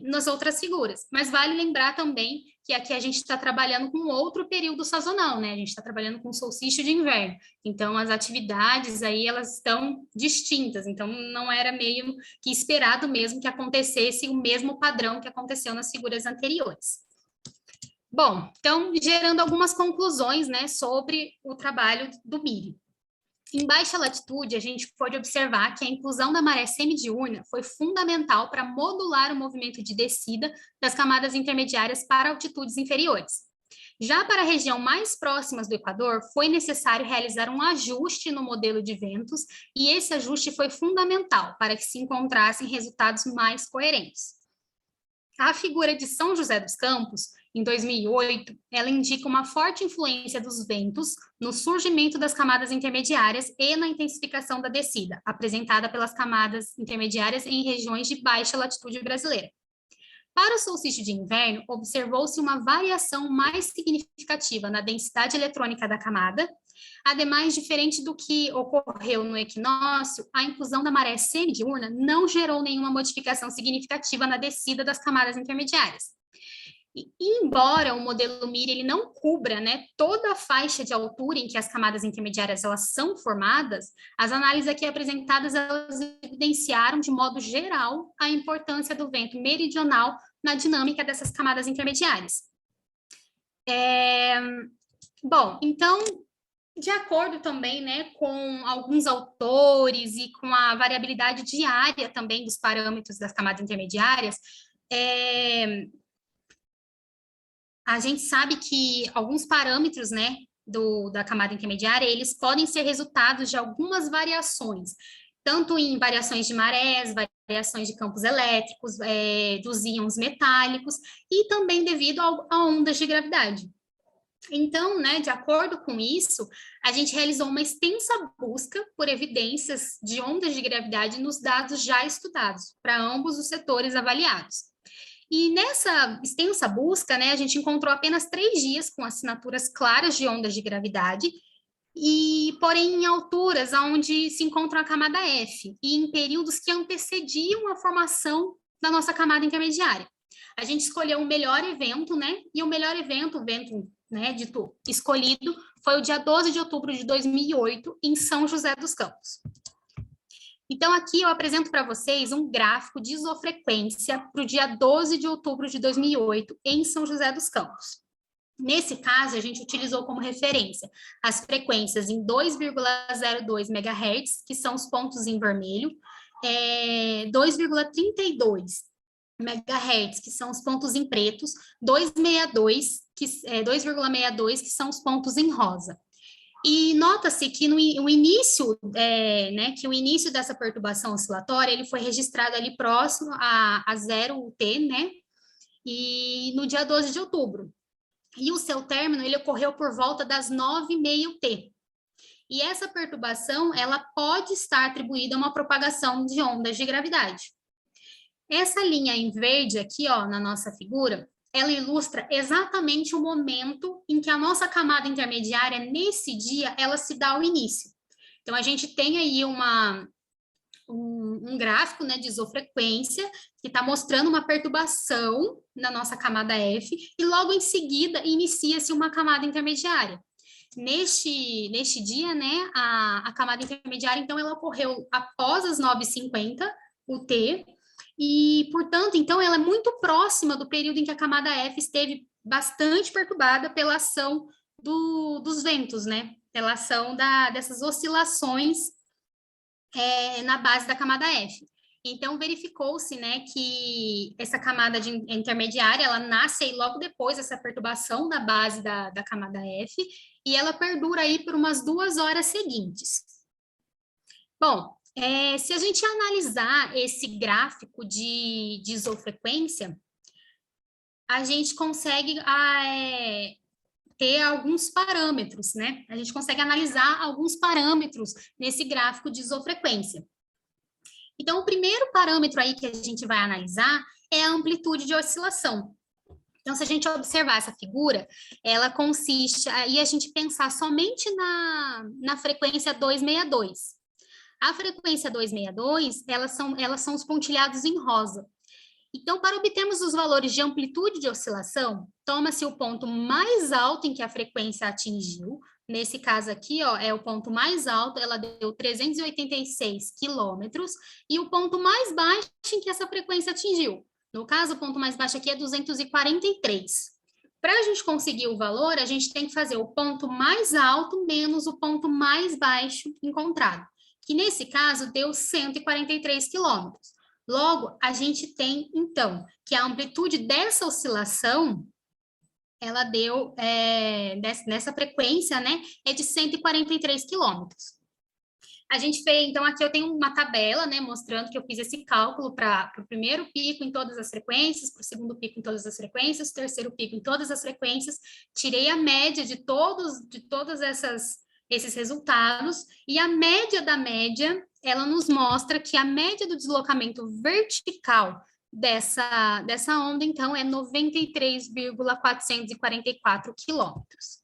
nas outras figuras. Mas vale lembrar também que aqui a gente está trabalhando com outro período sazonal, né? A gente está trabalhando com solstício de inverno. Então, as atividades aí, elas estão distintas. Então, não era meio que esperado mesmo que acontecesse o mesmo padrão que aconteceu nas figuras anteriores. Bom, então, gerando algumas conclusões, né, sobre o trabalho do MIRI. Em baixa latitude, a gente pode observar que a inclusão da maré semidiurna foi fundamental para modular o movimento de descida das camadas intermediárias para altitudes inferiores. Já para a região mais próximas do Equador, foi necessário realizar um ajuste no modelo de ventos, e esse ajuste foi fundamental para que se encontrassem resultados mais coerentes. A figura de São José dos Campos, em 2008, ela indica uma forte influência dos ventos no surgimento das camadas intermediárias e na intensificação da descida, apresentada pelas camadas intermediárias em regiões de baixa latitude brasileira. Para o solstício de inverno, observou-se uma variação mais significativa na densidade eletrônica da camada. Ademais, diferente do que ocorreu no equinócio, a inclusão da maré semidiurna não gerou nenhuma modificação significativa na descida das camadas intermediárias. E, embora o modelo MIRI ele não cubra, né, toda a faixa de altura em que as camadas intermediárias elas são formadas, as análises aqui apresentadas elas evidenciaram de modo geral a importância do vento meridional na dinâmica dessas camadas intermediárias. Bom, então, de acordo também, né, com alguns autores e com a variabilidade diária também dos parâmetros das camadas intermediárias, a gente sabe que alguns parâmetros, né, da camada intermediária, eles podem ser resultados de algumas variações, tanto em variações de marés, variações de campos elétricos, dos íons metálicos, e também devido a ondas de gravidade. Então, né, de acordo com isso, a gente realizou uma extensa busca por evidências de ondas de gravidade nos dados já estudados, para ambos os setores avaliados. E nessa extensa busca, né, a gente encontrou apenas 3 dias com assinaturas claras de ondas de gravidade, porém em alturas onde se encontra a camada F, e em períodos que antecediam a formação da nossa camada intermediária. A gente escolheu o melhor evento, né, e o melhor evento, o vento, né, dito escolhido, foi o dia 12 de outubro de 2008, em São José dos Campos. Então, aqui eu apresento para vocês um gráfico de isofrequência para o dia 12 de outubro de 2008, em São José dos Campos. Nesse caso, a gente utilizou como referência as frequências em 2,02 MHz, que são os pontos em vermelho, 2,32 MHz, que são os pontos em pretos, 2,62, que são os pontos em rosa. E nota-se que o início dessa perturbação oscilatória, ele foi registrado ali próximo a 0T, né? E no dia 12 de outubro. E o seu término, ele ocorreu por volta das 9h30 UT. E essa perturbação, ela pode estar atribuída a uma propagação de ondas de gravidade. Essa linha em verde aqui, ó, na nossa figura, ela ilustra exatamente o momento em que a nossa camada intermediária, nesse dia, ela se dá ao início. Então, a gente tem aí um gráfico, né, de isofrequência, que está mostrando uma perturbação na nossa camada F, e logo em seguida inicia-se uma camada intermediária. Neste dia, né, a camada intermediária, então, ela ocorreu após as 9h50 UT, e, portanto, então, ela é muito próxima do período em que a camada F esteve bastante perturbada pela ação dos ventos, né, pela ação dessas oscilações na base da camada F. Então, verificou-se, né, que essa camada intermediária, ela nasce aí logo depois dessa perturbação da base da camada F, e ela perdura aí por umas 2 horas seguintes. Bom, se a gente analisar esse gráfico de isofrequência, a gente consegue ter alguns parâmetros, né? A gente consegue analisar alguns parâmetros nesse gráfico de isofrequência. Então, o primeiro parâmetro aí que a gente vai analisar é a amplitude de oscilação. Então, se a gente observar essa figura, ela consiste, aí a gente pensar somente na frequência 262. A frequência 262, elas são os pontilhados em rosa. Então, para obtermos os valores de amplitude de oscilação, toma-se o ponto mais alto em que a frequência atingiu. Nesse caso aqui, ó, é o ponto mais alto, ela deu 386 quilômetros, e o ponto mais baixo em que essa frequência atingiu. No caso, o ponto mais baixo aqui é 243. Para a gente conseguir o valor, a gente tem que fazer o ponto mais alto menos o ponto mais baixo encontrado, que nesse caso deu 143 quilômetros. Logo, a gente tem, então, que a amplitude dessa oscilação, ela deu, nessa frequência, né, é de 143 quilômetros. A gente fez, então, aqui eu tenho uma tabela, né, mostrando que eu fiz esse cálculo para o primeiro pico em todas as frequências, para o segundo pico em todas as frequências, terceiro pico em todas as frequências, tirei a média de todos esses resultados, e a média da média, ela nos mostra que a média do deslocamento vertical dessa onda, então, é 93,444 quilômetros.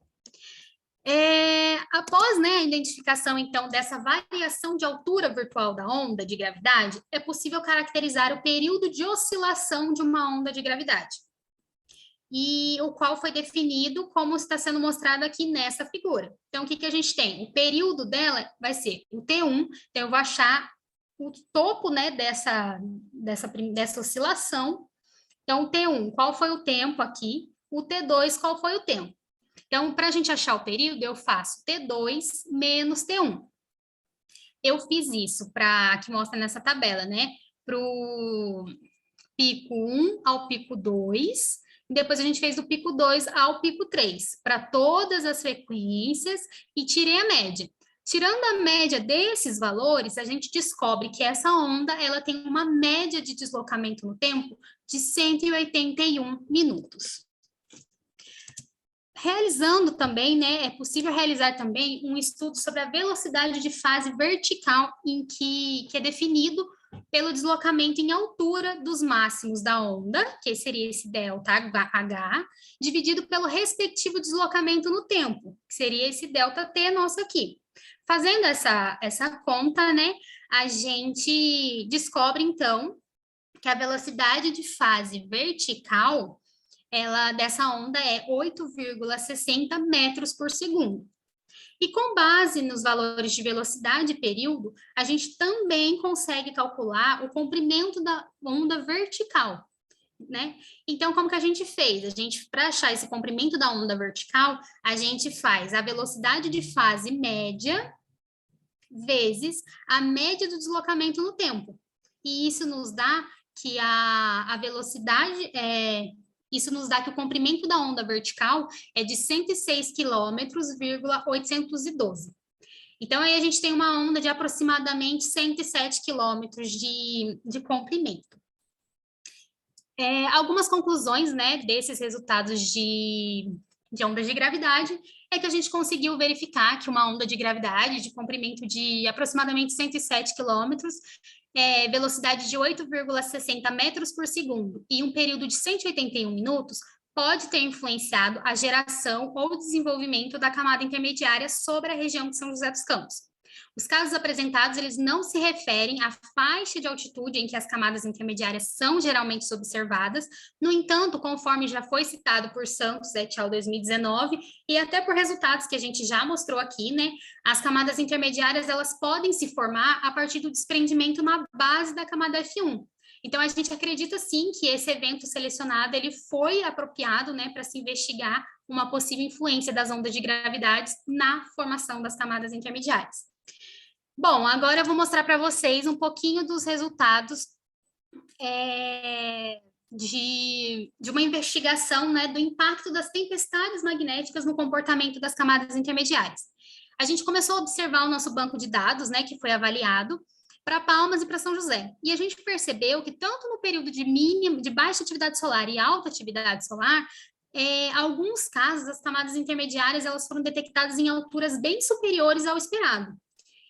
Após, né, a identificação, então, dessa variação de altura virtual da onda de gravidade, é possível caracterizar o período de oscilação de uma onda de gravidade, e o qual foi definido como está sendo mostrado aqui nessa figura. Então, o que a gente tem? O período dela vai ser o T1, então eu vou achar o topo, né, dessa oscilação. Então, o T1, qual foi o tempo aqui? O T2, qual foi o tempo? Então, para a gente achar o período, eu faço T2 menos T1. Eu fiz isso que mostra nessa tabela, né? Para o pico 1 ao pico 2, e depois a gente fez do pico 2 ao pico 3, para todas as frequências, e tirei a média. Tirando a média desses valores, a gente descobre que essa onda, ela tem uma média de deslocamento no tempo de 181 minutos. Realizando também, né, é possível realizar também um estudo sobre a velocidade de fase vertical que é definido pelo deslocamento em altura dos máximos da onda, que seria esse delta H, dividido pelo respectivo deslocamento no tempo, que seria esse delta T nosso aqui. Fazendo essa conta, né, a gente descobre, então, que a velocidade de fase vertical dessa onda é 8,60 metros por segundo. E com base nos valores de velocidade e período, a gente também consegue calcular o comprimento da onda vertical, né? Então, como que a gente fez? Para achar esse comprimento da onda vertical, a gente faz a velocidade de fase média vezes a média do deslocamento no tempo. E isso nos dá que a velocidade isso nos dá que o comprimento da onda vertical é de 106 km,812. Então, aí a gente tem uma onda de aproximadamente 107 quilômetros de comprimento. Algumas conclusões, né, desses resultados de de ondas de gravidade, é que a gente conseguiu verificar que uma onda de gravidade de comprimento de aproximadamente 107 quilômetros, velocidade de 8,60 metros por segundo e um período de 181 minutos, pode ter influenciado a geração ou desenvolvimento da camada intermediária sobre a região de São José dos Campos. Os casos apresentados, eles não se referem à faixa de altitude em que as camadas intermediárias são geralmente observadas. No entanto, conforme já foi citado por Santos et al. 2019, e até por resultados que a gente já mostrou aqui, né, as camadas intermediárias, elas podem se formar a partir do desprendimento na base da camada F1. Então, a gente acredita, sim, que esse evento selecionado, ele foi apropriado, né, para se investigar uma possível influência das ondas de gravidade na formação das camadas intermediárias. Bom, agora eu vou mostrar para vocês um pouquinho dos resultados de uma investigação, né, do impacto das tempestades magnéticas no comportamento das camadas intermediárias. A gente começou a observar o nosso banco de dados, né, que foi avaliado para Palmas e para São José. E a gente percebeu que tanto no período de baixa atividade solar e alta atividade solar, alguns casos, as camadas intermediárias, elas foram detectadas em alturas bem superiores ao esperado.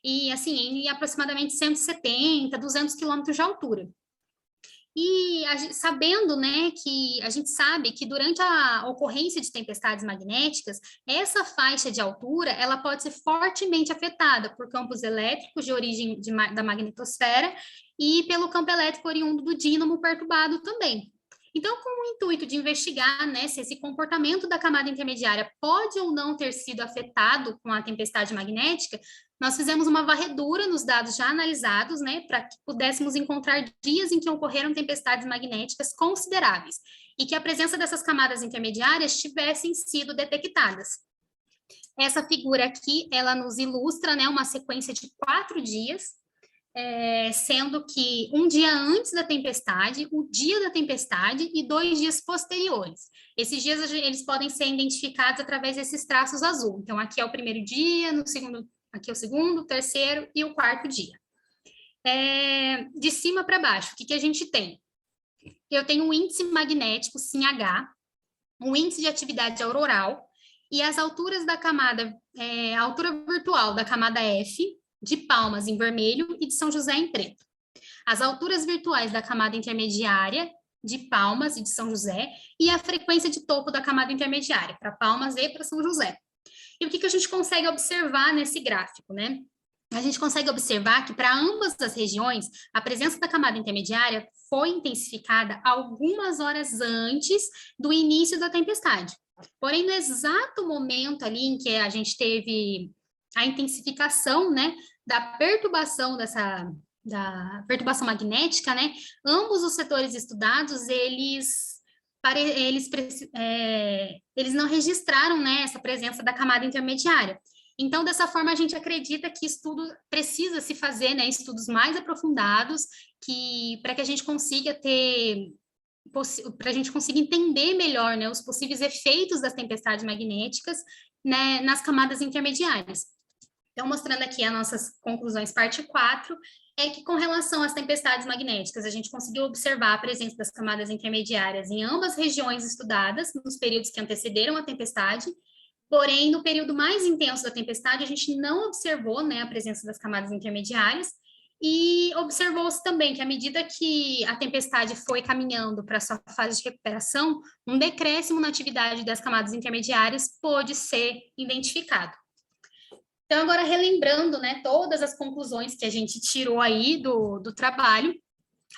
E, assim, em aproximadamente 170, 200 quilômetros de altura. E sabendo, né, que a gente sabe que durante a ocorrência de tempestades magnéticas, essa faixa de altura, ela pode ser fortemente afetada por campos elétricos de origem da magnetosfera e pelo campo elétrico oriundo do dínamo perturbado também. Então, com o intuito de investigar, né, se esse comportamento da camada intermediária pode ou não ter sido afetado com a tempestade magnética, nós fizemos uma varredura nos dados já analisados, né, para que pudéssemos encontrar dias em que ocorreram tempestades magnéticas consideráveis e que a presença dessas camadas intermediárias tivessem sido detectadas. Essa figura aqui, ela nos ilustra, né, uma sequência de 4 dias, sendo que um dia antes da tempestade, o dia da tempestade e 2 dias posteriores. Esses dias eles podem ser identificados através desses traços azul. Então, aqui é o primeiro dia, aqui é o segundo, o terceiro e o quarto dia. De cima para baixo, o que a gente tem? Eu tenho um índice magnético, SIN-H, um índice de atividade auroral e as alturas da camada, a altura virtual da camada F, de Palmas em vermelho e de São José em preto. As alturas virtuais da camada intermediária de Palmas e de São José e a frequência de topo da camada intermediária para Palmas e para São José. E o que a gente consegue observar nesse gráfico, né? A gente consegue observar que para ambas as regiões, a presença da camada intermediária foi intensificada algumas horas antes do início da tempestade. Porém, no exato momento ali em que a gente teve a intensificação, né, da perturbação da perturbação magnética, né, ambos os setores estudados, eles não registraram, né, essa presença da camada intermediária. Então, dessa forma, a gente acredita que estudo precisa se fazer, né, estudos mais aprofundados, para que a gente consiga entender melhor, né, os possíveis efeitos das tempestades magnéticas, né, nas camadas intermediárias. Então, mostrando aqui as nossas conclusões, parte 4, é que com relação às tempestades magnéticas, a gente conseguiu observar a presença das camadas intermediárias em ambas as regiões estudadas, nos períodos que antecederam a tempestade, porém, no período mais intenso da tempestade, a gente não observou, né, a presença das camadas intermediárias, e observou-se também que, à medida que a tempestade foi caminhando para a sua fase de recuperação, um decréscimo na atividade das camadas intermediárias pôde ser identificado. Então, agora relembrando, né, todas as conclusões que a gente tirou aí do trabalho,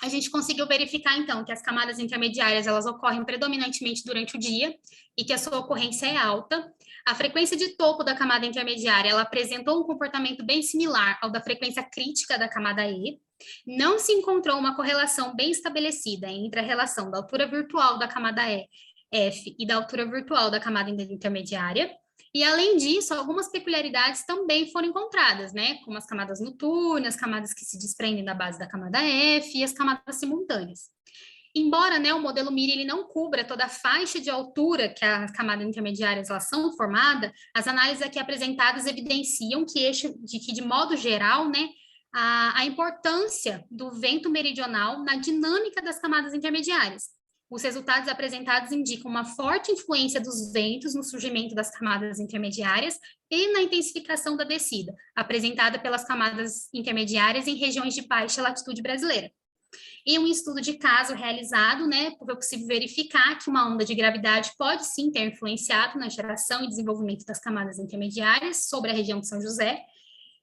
a gente conseguiu verificar, então, que as camadas intermediárias, elas ocorrem predominantemente durante o dia e que a sua ocorrência é alta. A frequência de topo da camada intermediária, ela apresentou um comportamento bem similar ao da frequência crítica da camada E. Não se encontrou uma correlação bem estabelecida entre a relação da altura virtual da camada E, F e da altura virtual da camada intermediária. E, além disso, algumas peculiaridades também foram encontradas, né? Como as camadas noturnas, camadas que se desprendem da base da camada F e as camadas simultâneas. Embora, né, o modelo MIRI ele não cubra toda a faixa de altura que as camadas intermediárias elas são formadas, as análises aqui apresentadas evidenciam que, de modo geral, né, a importância do vento meridional na dinâmica das camadas intermediárias. os resultados apresentados indicam uma forte influência dos ventos no surgimento das camadas intermediárias e na intensificação da descida, apresentada pelas camadas intermediárias em regiões de baixa latitude brasileira. Em um estudo de caso realizado, né, foi possível verificar que uma onda de gravidade pode sim ter influenciado na geração e desenvolvimento das camadas intermediárias sobre a região de São José.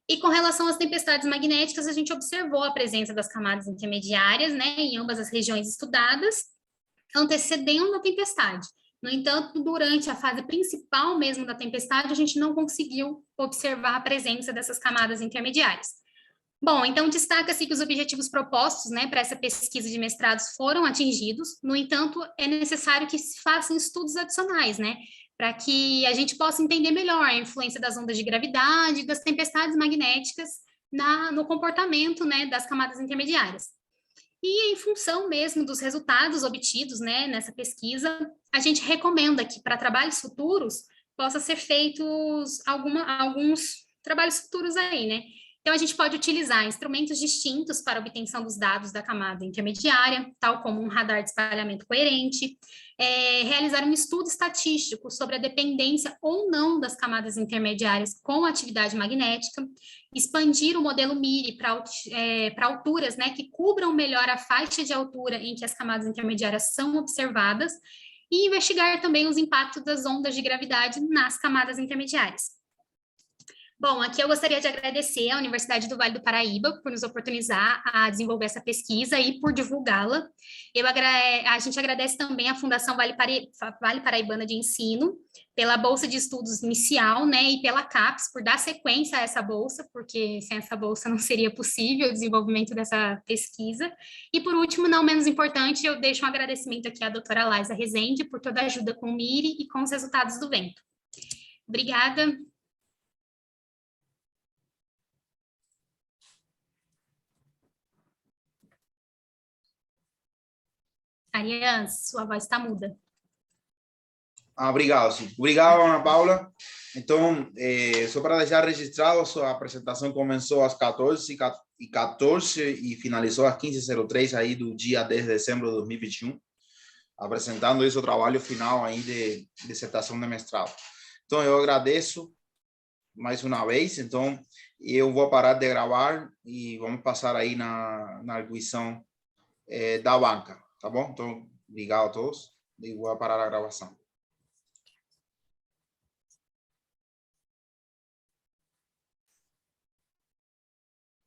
E com relação às tempestades magnéticas, a gente observou a presença das camadas intermediárias, né, em ambas as regiões estudadas, antecedendo a tempestade. No entanto, durante a fase principal mesmo da tempestade, a gente não conseguiu observar a presença dessas camadas intermediárias. Bom, então destaca-se que os objetivos propostos, né, para essa pesquisa de mestrados foram atingidos. No entanto, é necessário que se façam estudos adicionais, né, para que a gente possa entender melhor a influência das ondas de gravidade, das tempestades magnéticas no comportamento, né, das camadas intermediárias. E em função mesmo dos resultados obtidos, né, nessa pesquisa, a gente recomenda que para trabalhos futuros possa ser feitos alguns trabalhos futuros aí, né? Então, a gente pode utilizar instrumentos distintos para obtenção dos dados da camada intermediária, tal como um radar de espalhamento coerente, realizar um estudo estatístico sobre a dependência ou não das camadas intermediárias com atividade magnética, expandir o modelo MIRI para alturas, né, que cubram melhor a faixa de altura em que as camadas intermediárias são observadas, e investigar também os impactos das ondas de gravidade nas camadas intermediárias. Bom, aqui eu gostaria de agradecer à Universidade do Vale do Paraíba por nos oportunizar a desenvolver essa pesquisa e por divulgá-la. A gente agradece também à Fundação Vale Paraibana de Ensino pela bolsa de estudos inicial, né, e pela CAPES por dar sequência a essa bolsa, porque sem essa bolsa não seria possível o desenvolvimento dessa pesquisa. E por último, não menos importante, eu deixo um agradecimento aqui à doutora Laisa Rezende por toda a ajuda com o MIRI e com os resultados do vento. Obrigada. Ariane, sua voz está muda. Obrigado, sim. Obrigado, Ana Paula. Então, só para deixar registrado, a sua apresentação começou às 14h14 e finalizou às 15h03 aí do dia 10 de dezembro de 2021, apresentando esse trabalho final aí de dissertação de mestrado. Então, eu agradeço mais uma vez. Então, eu vou parar de gravar e vamos passar aí na arguição da banca, tá bom? Então, obrigado a todos e vou parar a gravação.